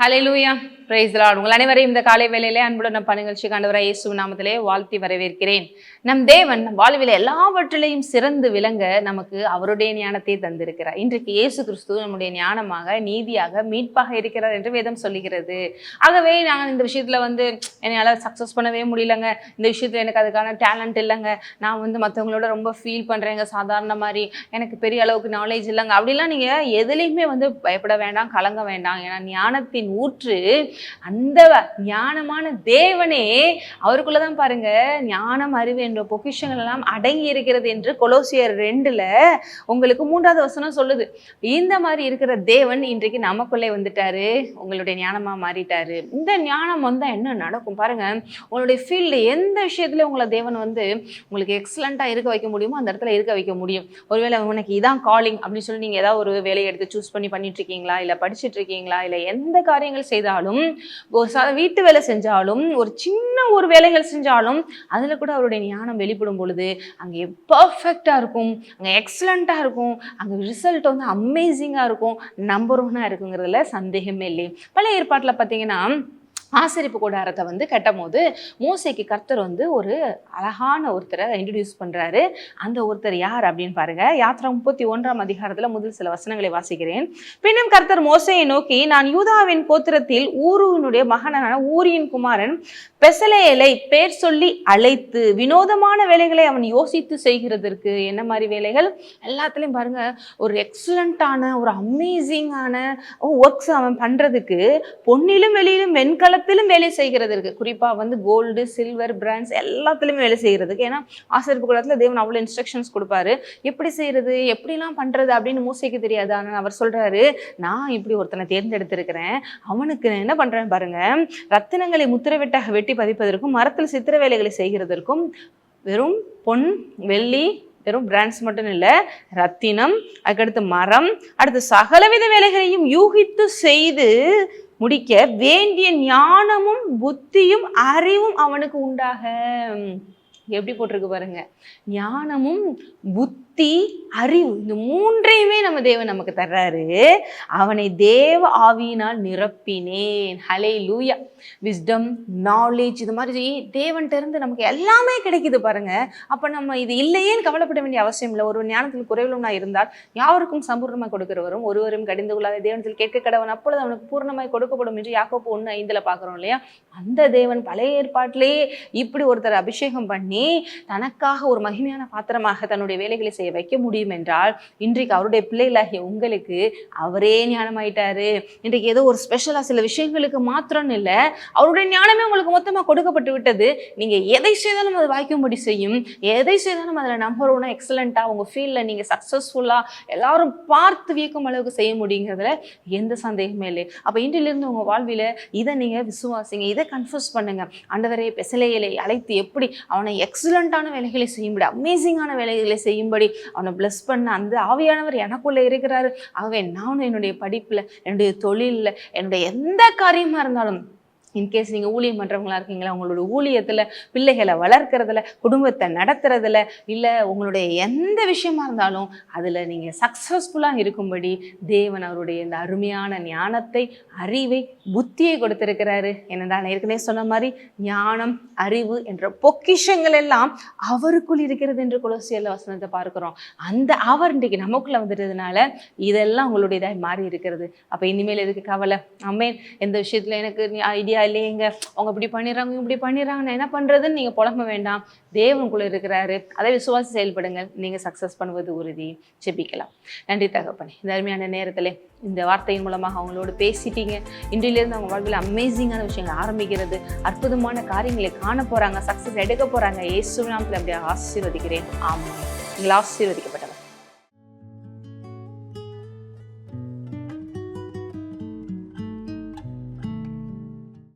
Hallelujah, praise the Lord. உங்கள் அனைவரையும் இந்த காலை வேளையிலே அன்புடன் நம் நிகழ்ச்சிக்கு ஆண்டவராகிய இயேசு நாமத்திலே வாழ்த்தி வரவேற்கிறேன். நம் தேவன் வாழ்வில் எல்லாவற்றிலையும் சிறந்து விளங்க நமக்கு அவருடைய ஞானத்தை தந்திருக்கிறார். இன்றைக்கு இயேசு கிறிஸ்து நம்முடைய ஞானமாக, நீதியாக, மீட்பாக இருக்கிறார் என்று வேதம் சொல்லுகிறது. ஆகவே நான் இந்த விஷயத்துல என்னால் சக்ஸஸ் பண்ணவே முடியலங்க, இந்த விஷயத்துல எனக்கு அதுக்கான டேலண்ட் இல்லைங்க, நான் மற்றவங்களோட ரொம்ப ஃபீல் பண்றேங்க, சாதாரண மாதிரி எனக்கு பெரிய அளவுக்கு நாலேஜ் இல்லைங்க, அப்படிலாம் நீங்க எதுலையுமே பயப்பட வேண்டாம், கலங்க வேண்டாம். ஏன்னா ஞானத்தின் ஊற்று அந்த ஞானமான தேவனே அவருக்குள்ளதான் பாருங்க ஞானம், அறிவு என்ற பொக்கிஷங்கள் எல்லாம் அடங்கி இருக்கிறது என்று கொலோசியர் 2 உங்களுக்கு 3வது வசனம் சொல்லுது. இந்த மாதிரி இருக்கிற தேவன் இன்றைக்கு நமக்குள்ளே வந்துட்டாரு, உங்களுடைய ஞானமா மாறிட்டாரு. இந்த ஞானம் வந்தா என்ன நடக்கும் பாருங்க, உங்களுடைய ஃபீல்டு எந்த விஷயத்துல உங்களை தேவன் உங்களுக்கு எக்ஸலண்டா இருக்க வைக்க முடியுமோ அந்த இடத்துல இருக்க வைக்க முடியும். ஒருவேளை உனக்கு இதான் காலிங் அப்படின்னு சொல்லி நீங்க ஏதாவது ஒரு வேலையை எடுத்து சூஸ் பண்ணிட்டு இருக்கீங்களா, இல்ல படிச்சுட்டு இருக்கீங்களா, இல்ல எந்த காரியங்கள் செய்தாலும், ஒரு வீட்டு வேலை செஞ்சாலும், ஒரு சின்ன ஒரு வேலைகள் செஞ்சாலும் அதுல கூட அவருடைய ஞானம் வெளிப்படும் பொழுது அங்கே பர்ஃபெக்டா இருக்கும், அங்க எக்ஸலண்டா இருக்கும், அங்க ரிசல்ட் அமேசிங்கா இருக்கும், நம்பர் 1 இருக்குங்கிறதுல சந்தேகமே இல்லை. பழைய ஏற்பாட்டுல பாத்தீங்கன்னா ஆசரிப்பு கூடாரத்தை கட்டும் போது மோசேக்கு கர்த்தர் ஒரு அழகான ஒருத்தரை இன்ட்ரடியூஸ் பண்றாரு. அந்த ஒருத்தர் யார் அப்படின்னு பாருங்க. யாத்ரா 31ஆம் அதிகாரத்துல முதல் சில வசனங்களை வாசிக்கிறேன். பின்னும் கர்த்தர் மோசேயை நோக்கி, நான் யூதாவின் கோத்திரத்தில் ஊருவினுடைய மகனான ஊரியின் குமாரன் பெசலேயலை பேர் சொல்லி அழைத்து வினோதமான வேலைகளை அவன் யோசித்து செய்கிறதற்கு. என்ன மாதிரி வேலைகள்? எல்லாத்துலயும் பாருங்க, ஒரு எக்ஸலண்டான, ஒரு அமேசிங்கான ஒர்க்ஸ் அவன் பண்றதுக்கு, பொன்னிலும் வெளியிலும் வெண்கல வேலை செய்கிறதுக்கு, குறிப்பா கோல்டு, சில்வர், பிரான்ஸ் எல்லாத்துலயுமே வேலை செய்யறதுக்கு. ஏன்னா ஆசரிப்பு கூடத்துல தேவன் அவ்வளவு இன்ஸ்ட்ரக்ஷன்ஸ் கொடுப்பாரு, எப்படி செய்யறது, எப்படிலாம் பண்றது அப்படின்னு மோசேக்கு தெரியாது. ஆனா அவர் சொல்றாரு, நான் இப்படி ஒருத்தனை தேர்ந்தெடுத்திருக்கிறேன், அவனுக்கு என்ன பண்றேன் பாருங்க, ரத்தினங்களை முத்திரவெட்டாக வெட்டி பதிப்பதற்கும், மரத்தில் சித்திர வேலைகளை செய்கிறதற்கும், வெறும் பொன், வெள்ளி, வெறும் பிரான்ஸ் மட்டும் இல்ல, ரத்தினம், அதுக்கடுத்து மரம், அடுத்து சகலவித வேலைகளையும் யூகித்து செய்து முடிக்க வேண்டிய ஞானமும் புத்தியும் அறிவும் அவனுக்கு உண்டாக. எப்படி போட்டிருக்கு பாருங்க, ஞானமும் புத்தி, அறிவு, இந்த 3ஐயுமே நம்ம தேவன் நமக்கு தர்றாரு. அவனை தேவ ஆவியினால் நிரப்பினேன். ஹல்லேலூயா. விஸ்டம், நாலேஜ், இது மாதிரி தேவன்கிட்ட இருந்து நமக்கு எல்லாமே கிடைக்குது பாருங்க. அப்ப நம்ம இது இல்லையேன்னு கவலைப்பட வேண்டிய அவசியம் இல்லை. ஒரு ஞானத்தில் குறைவுள்ளவனா இருந்தால் யாருக்கும் சம்பூர்ணமாய் கொடுக்கிறவரும் ஒருவரும் கடிந்து கொள்ளாத தேவனத்தில் கேட்க கடவன் அப்பொழுது அவனுக்கு பூர்ணமாய் கொடுக்கப்படும் என்று யாக்கோபு 1:5 பாக்குறோம் இல்லையா? அந்த தேவன் பழைய ஏற்பாட்டிலேயே இப்படி ஒருத்தர் அபிஷேகம் பண்ணி தனக்காக ஒரு மகிமையான பாத்திரமாக தன்னுடைய வேலைகளை செய்ய வைக்க முடியும் என்றால், இன்றைக்கு அவருடைய பிள்ளைகளாகிய உங்களுக்கு அவரே ஞானமாயிட்டாரு. இன்றைக்கு ஏதோ ஒரு ஸ்பெஷலா சில விஷயங்களுக்கு மாத்திரம் இல்லை, அவருடைய ஞானமே உங்களுக்கு மொத்தமா கொடுக்கப்பட்டு விட்டது. நீங்க எதை செய்தாலும் அது வாய்க்கும்படி செய்யும், எதை செய்தாலும் அதுல நம்பர் 1 எக்ஸலண்டா உங்க ஃபீல்ட்ல நீங்க சக்சஸ்ஃபுல்லா எல்லாரும் பார்த்து வியக்கும் அளவுக்கு செய்ய முடியுங்கிறதுல எந்த சந்தேகமே இல்லை. அப்ப இன்றிலிருந்து உங்க வாழ்வில இதை நீங்க விசுவாசிங்க, இதை கன்ஃபர்ஸ் பண்ணுங்க. ஆண்டவரே பெசலேயலை அழைத்து எப்படி அவனை எக்ஸலண்டான வேலைகளை செய்யும்படி, அமேசிங்கான வேலைகளை செய்யும்படி அவனை பிளஸ் பண்ண அந்த ஆவியானவர் எனக்குள்ள இருக்கிறாரு. ஆகவே நானும் என்னுடைய படிப்புல, என்னுடைய தொழில்ல, என்னுடைய எந்த காரியமா இருந்தாலும், இன்கேஸ் நீங்க ஊழியம் பண்றவங்களா இருக்கீங்களா, உங்களோட ஊழியத்துல, பிள்ளைகளை வளர்க்கறதுல, குடும்பத்தை நடத்துறதுல, இல்ல உங்களுடைய எந்த விஷயமா இருந்தாலும் அதுல நீங்க சக்சஸ்ஃபுல்லா இருக்கும்படி தேவன் அவருடைய இந்த அருமையான ஞானத்தை, அறிவை, புத்தியை கொடுத்திருக்கிறாரு. என்னதான் ஏற்கனவே சொன்ன மாதிரி ஞானம், அறிவு என்ற பொக்கிஷங்கள் எல்லாம் அவருக்குள் இருக்கிறது என்று கொலோசியர் வசனத்தை பார்க்கிறோம். அந்த அவர் இன்றைக்கு நமக்குள்ள வந்துட்டதுனால இதெல்லாம் உங்களுடையதாய் மாறி இருக்கிறது. அப்ப இனிமேல் எதுக்கு கவலை? ஆமென். எந்த விஷயத்துல எனக்கு ஐடியா இல்லையங்க, அவங்க இப்படி பண்ணிடுறாங்க, இப்படி பண்ணிடுறாங்க, நான் என்ன பண்றதுன்னு நீங்க புலம்ப வேண்டாம். தேவனுக்குள்ள இருக்கிறாரு, அதை விசுவாசி செயல்படுங்க, நீங்க சக்சஸ் பண்ணுவது உறுதி. ஜெபிக்கலாம். நன்றி தகப்பனே, இந்த அருமையான நேரத்துல இந்த வார்த்தையின் மூலமாக அவங்களோடு பேசிட்டீங்க. இன்றிலிருந்து அவங்க வாழ்வில் அமேசிங்கான விஷயங்கள் ஆரம்பிக்கிறது, அற்புதமான காரியங்களை காண போறாங்க, சக்சஸ் எடுக்க போறாங்க. இயேசுவின் நாமத்தில் அப்படியே ஆசீர்வதிக்கிறேன். ஆமாம், நீங்கள் ஆசீர்வதிக்கப்பட்டவர்.